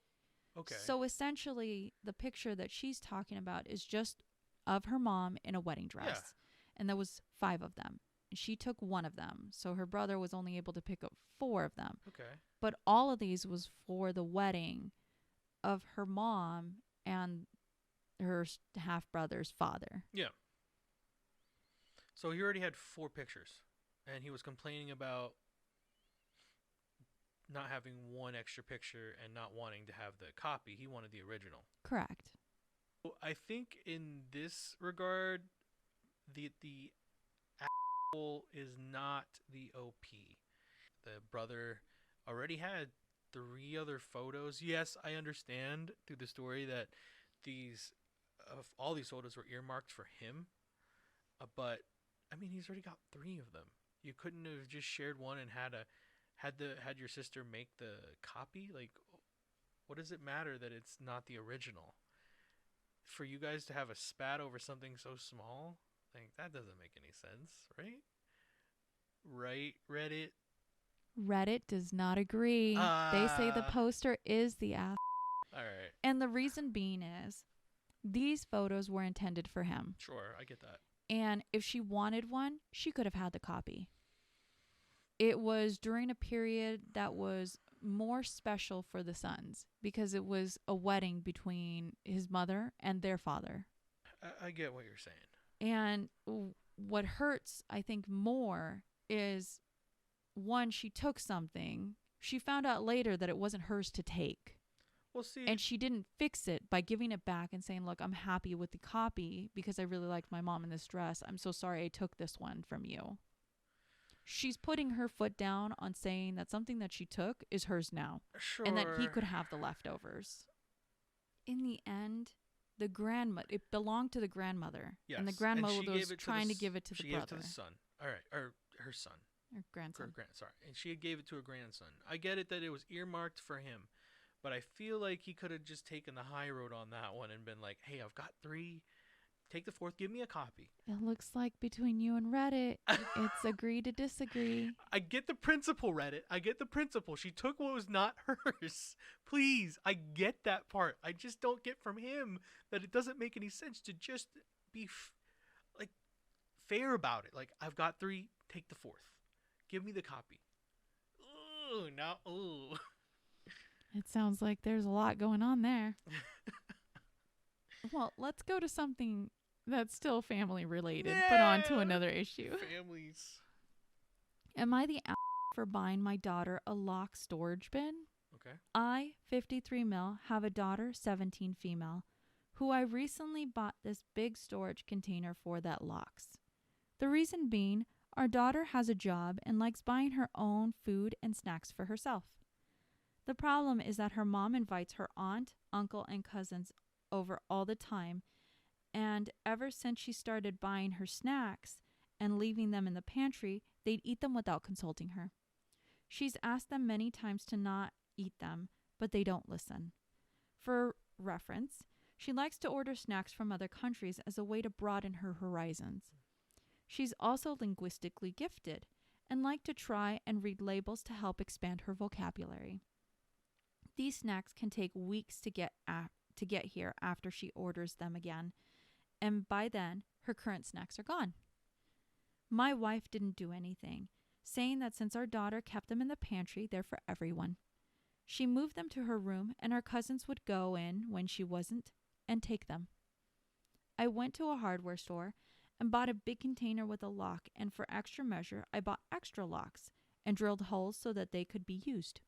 Speaker 2: Okay.
Speaker 3: So essentially, the picture that she's talking about is just of her mom in a wedding dress.
Speaker 2: Yeah.
Speaker 3: And there was 5 of them. She took one of them. So her brother was only able to pick up 4 of them.
Speaker 2: Okay.
Speaker 3: But all of these was for the wedding of her mom and her half-brother's father.
Speaker 2: Yeah. So he already had 4 pictures, and he was complaining about not having one extra picture and not wanting to have the copy. He wanted the original.
Speaker 3: Correct.
Speaker 2: I think in this regard, the apple is not the OP. The brother already had 3 other photos. Yes, I understand through the story that all these photos were earmarked for him, but I mean, he's already got 3 of them. You couldn't have just shared one and had your sister make the copy? Like, what does it matter that it's not the original? For you guys to have a spat over something so small, like, that doesn't make any sense, right? Right, Reddit?
Speaker 3: Reddit does not agree. They say the poster is the ass.
Speaker 2: All right.
Speaker 3: And the reason being is these photos were intended for him.
Speaker 2: Sure, I get that.
Speaker 3: And if she wanted one, she could have had the copy. It was during a period that was more special for the sons because it was a wedding between his mother and their father.
Speaker 2: I get what you're saying.
Speaker 3: And what hurts, I think, more is, one, she took something. She found out later that it wasn't hers to take.
Speaker 2: Well, see.
Speaker 3: And she didn't fix it by giving it back and saying, look, I'm happy with the copy because I really liked my mom in this dress. I'm so sorry I took this one from you. She's putting her foot down on saying that something that she took is hers now.
Speaker 2: Sure.
Speaker 3: And that he could have the leftovers. In the end, it belonged to the grandmother.
Speaker 2: Yes.
Speaker 3: And the grandmother
Speaker 2: and
Speaker 3: was trying to give it to the brother.
Speaker 2: She gave it to the son. All right. Or her son.
Speaker 3: Her grandson.
Speaker 2: Sorry. And she gave it to her grandson. I get it that it was earmarked for him. But I feel like he could have just taken the high road on that one and been like, hey, I've got 3. Take the 4th. Give me a copy.
Speaker 3: It looks like between you and Reddit, it's agree to disagree.
Speaker 2: I get the principle, Reddit. I get the principle. She took what was not hers. Please, I get that part. I just don't get from him that it doesn't make any sense to just be fair about it. Like, I've got 3. Take the 4th. Give me the copy. Ooh, now, ooh.
Speaker 3: It sounds like there's a lot going on there. Well, let's go to something that's still family related, but on to another issue.
Speaker 2: Families.
Speaker 3: Am I the for buying my daughter a lock storage bin?
Speaker 2: Okay.
Speaker 3: I, 53 male, have a daughter, 17 female, who I recently bought this big storage container for that locks. The reason being, our daughter has a job and likes buying her own food and snacks for herself. The problem is that her mom invites her aunt, uncle, and cousins over all the time, and ever since she started buying her snacks and leaving them in the pantry, they'd eat them without consulting her. She's asked them many times to not eat them, but they don't listen. For reference, she likes to order snacks from other countries as a way to broaden her horizons. She's also linguistically gifted and likes to try and read labels to help expand her vocabulary. These snacks can take weeks to get here after she orders them again, and by then, her current snacks are gone. My wife didn't do anything, saying that since our daughter kept them in the pantry, they're for everyone. She moved them to her room, and our cousins would go in when she wasn't and take them. I went to a hardware store and bought a big container with a lock, and for extra measure, I bought extra locks and drilled holes so that they could be used.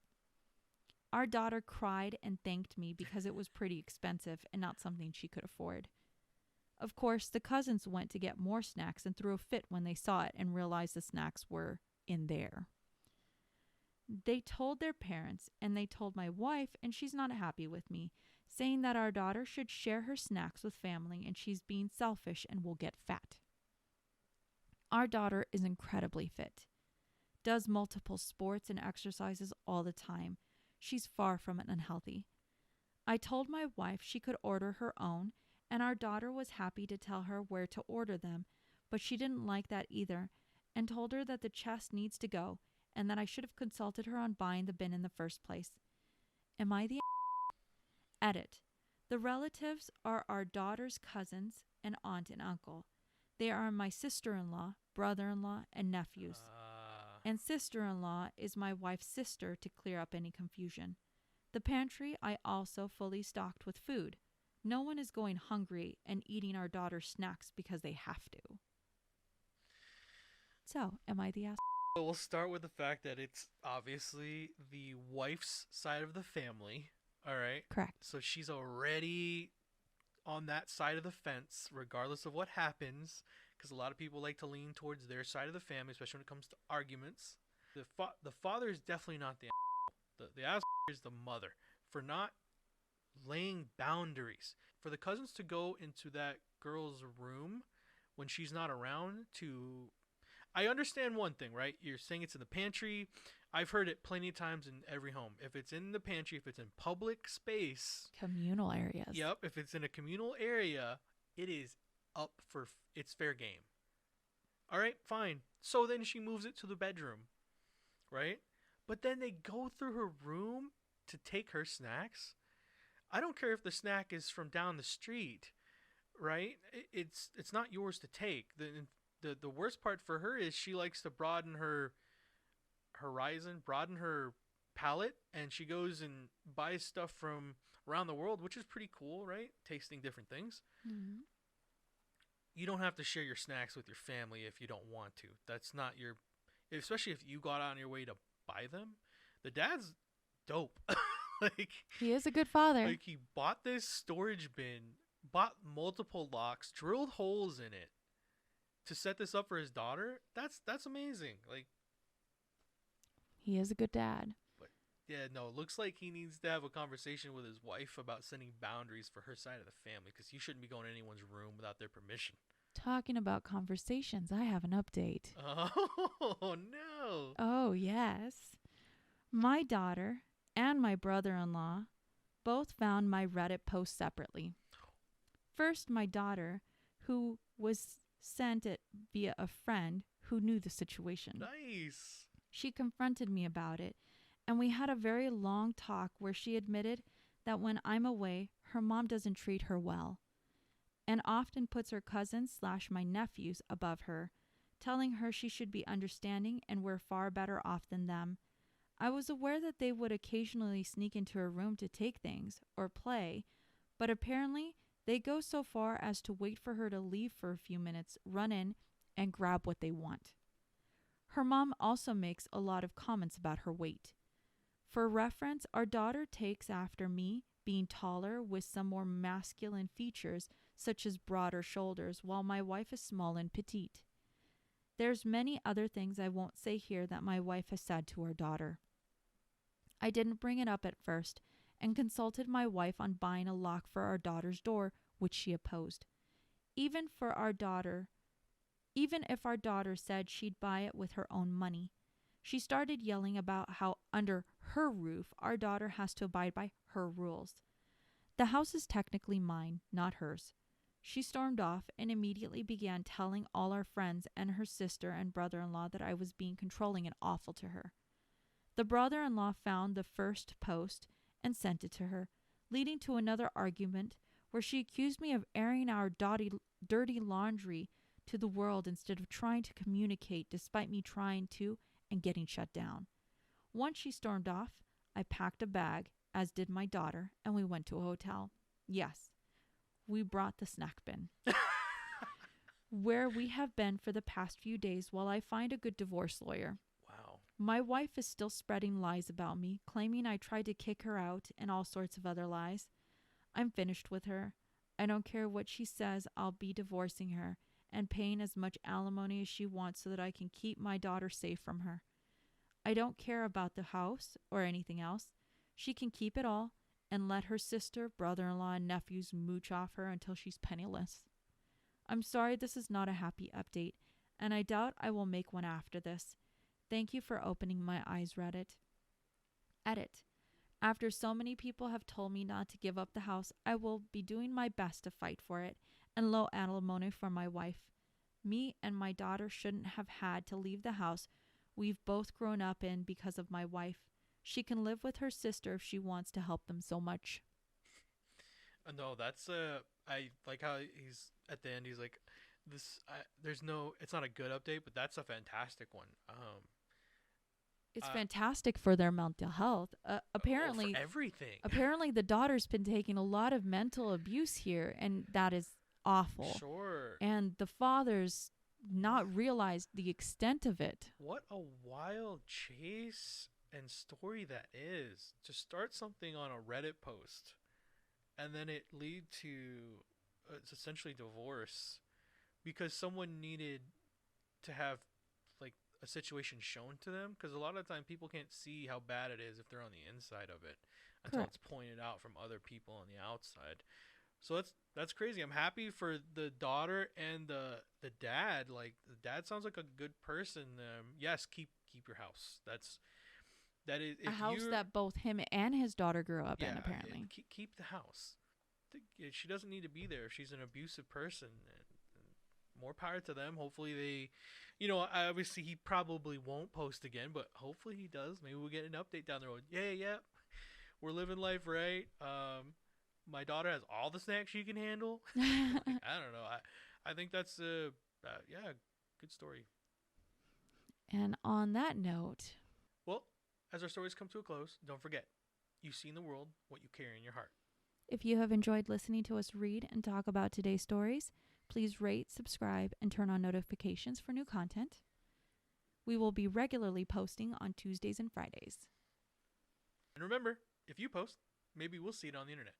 Speaker 3: Our daughter cried and thanked me because it was pretty expensive and not something she could afford. Of course, the cousins went to get more snacks and threw a fit when they saw it and realized the snacks were in there. They told their parents, and they told my wife, and she's not happy with me, saying that our daughter should share her snacks with family and she's being selfish and will get fat. Our daughter is incredibly fit, does multiple sports and exercises all the time. She's far from unhealthy. I told my wife she could order her own, and our daughter was happy to tell her where to order them, but she didn't like that either and told her that the chest needs to go and that I should have consulted her on buying the bin in the first place. Am I the Edit. The relatives are our daughter's cousins and aunt and uncle. They are my sister-in-law, brother-in-law, and nephews. And sister-in-law is my wife's sister to clear up any confusion. The pantry I also fully stocked with food. No one is going hungry and eating our daughter's snacks because they have to. So, am I the ass?
Speaker 2: We'll start with the fact that it's obviously the wife's side of the family. All right.
Speaker 3: Correct.
Speaker 2: So she's already on that side of the fence, regardless of what happens, because a lot of people like to lean towards their side of the family, especially when it comes to arguments. The father is definitely not the ass is the mother for not laying boundaries. For the cousins to go into that girl's room when she's not around to... I understand one thing, right? You're saying it's in the pantry. I've heard it plenty of times in every home. If it's in the pantry, if it's in public space...
Speaker 3: Communal areas.
Speaker 2: Yep. If it's in a communal area, it is up for... It's fair game. All right, fine. So then she moves it to the bedroom, right? But then they go through her room to take her snacks. I don't care if the snack is from down the street, right? It's not yours to take. The worst part for her is she likes to broaden her horizon, broaden her palate, and she goes and buys stuff from around the world, which is pretty cool, right? Tasting different things.
Speaker 3: Mm-hmm.
Speaker 2: You don't have to share your snacks with your family if you don't want to. That's not your... Especially if you got on your way to buy them. The dad's dope. Like,
Speaker 3: he is a good father.
Speaker 2: Like, he bought this storage bin, bought multiple locks, drilled holes in it to set this up for his daughter. That's amazing. Like,
Speaker 3: he is a good dad.
Speaker 2: But yeah, no, it looks like he needs to have a conversation with his wife about setting boundaries for her side of the family, because you shouldn't be going to anyone's room without their permission.
Speaker 3: Talking about conversations, I have an update.
Speaker 2: Oh, no.
Speaker 3: Oh, yes. My daughter and my brother-in-law both found my Reddit post separately. First, my daughter, who was sent it via a friend who knew the situation.
Speaker 2: Nice.
Speaker 3: She confronted me about it, and we had a very long talk where she admitted that when I'm away, her mom doesn't treat her well, and often puts her cousins / my nephews above her, telling her she should be understanding and we're far better off than them. I was aware that they would occasionally sneak into her room to take things or play, but apparently they go so far as to wait for her to leave for a few minutes, run in, and grab what they want. Her mom also makes a lot of comments about her weight. For reference, our daughter takes after me, being taller with some more masculine features such as broader shoulders, while my wife is small and petite. There's many other things I won't say here that my wife has said to our daughter. I didn't bring it up at first and consulted my wife on buying a lock for our daughter's door, which she opposed. Even if our daughter said she'd buy it with her own money, she started yelling about how under her roof our daughter has to abide by her rules. The house is technically mine, not hers. She stormed off and immediately began telling all our friends and her sister and brother-in-law that I was being controlling and awful to her. The brother-in-law found the first post and sent it to her, leading to another argument where she accused me of airing our dirty laundry to the world instead of trying to communicate despite me trying to and getting shut down. Once she stormed off, I packed a bag, as did my daughter, and we went to a hotel. Yes, we brought the snack bin. Where we have been for the past few days while I find a good divorce lawyer.
Speaker 2: Wow.
Speaker 3: My wife is still spreading lies about me, claiming I tried to kick her out and all sorts of other lies. I'm finished with her. I don't care what she says, I'll be divorcing her and paying as much alimony as she wants so that I can keep my daughter safe from her. I don't care about the house or anything else. She can keep it all and let her sister, brother-in-law, and nephews mooch off her until she's penniless. I'm sorry this is not a happy update, and I doubt I will make one after this. Thank you for opening my eyes, Reddit. Edit. After so many people have told me not to give up the house, I will be doing my best to fight for it and low alimony for my wife. Me and my daughter shouldn't have had to leave the house we've both grown up in because of my wife. She can live with her sister if she wants to help them so much.
Speaker 2: No, that's I like how he's at the end. He's like, this. There's no. It's not a good update, but that's a fantastic one.
Speaker 3: It's fantastic for their mental health. Apparently,
Speaker 2: for everything.
Speaker 3: Apparently, the daughter's been taking a lot of mental abuse here, and that is awful.
Speaker 2: Sure.
Speaker 3: And the father's not realized the extent of it.
Speaker 2: What a wild chase and story that is. To start something on a Reddit post, and then it lead to it's essentially divorce because someone needed to have like a situation shown to them, because a lot of the time people can't see how bad it is if they're on the inside of it until
Speaker 3: Correct.
Speaker 2: it's pointed out from other people on the outside. So that's crazy. I'm happy for the daughter and the dad. Like, the dad sounds like a good person. Yes, keep your house. That is
Speaker 3: A house that both him and his daughter grew up in, apparently.
Speaker 2: Keep the house. She doesn't need to be there if she's an abusive person. And more power to them. Hopefully they, obviously he probably won't post again, but hopefully he does. Maybe we'll get an update down the road. Yeah, we're living life right. My daughter has all the snacks she can handle. I don't know. I think that's good story.
Speaker 3: And on that note,
Speaker 2: well, as our stories come to a close, don't forget, you see in the world what you carry in your heart.
Speaker 3: if you have enjoyed listening to us read and talk about today's stories, please rate, subscribe, and turn on notifications for new content. We will be regularly posting on Tuesdays and Fridays.
Speaker 2: And remember, if you post, maybe we'll see it on the internet.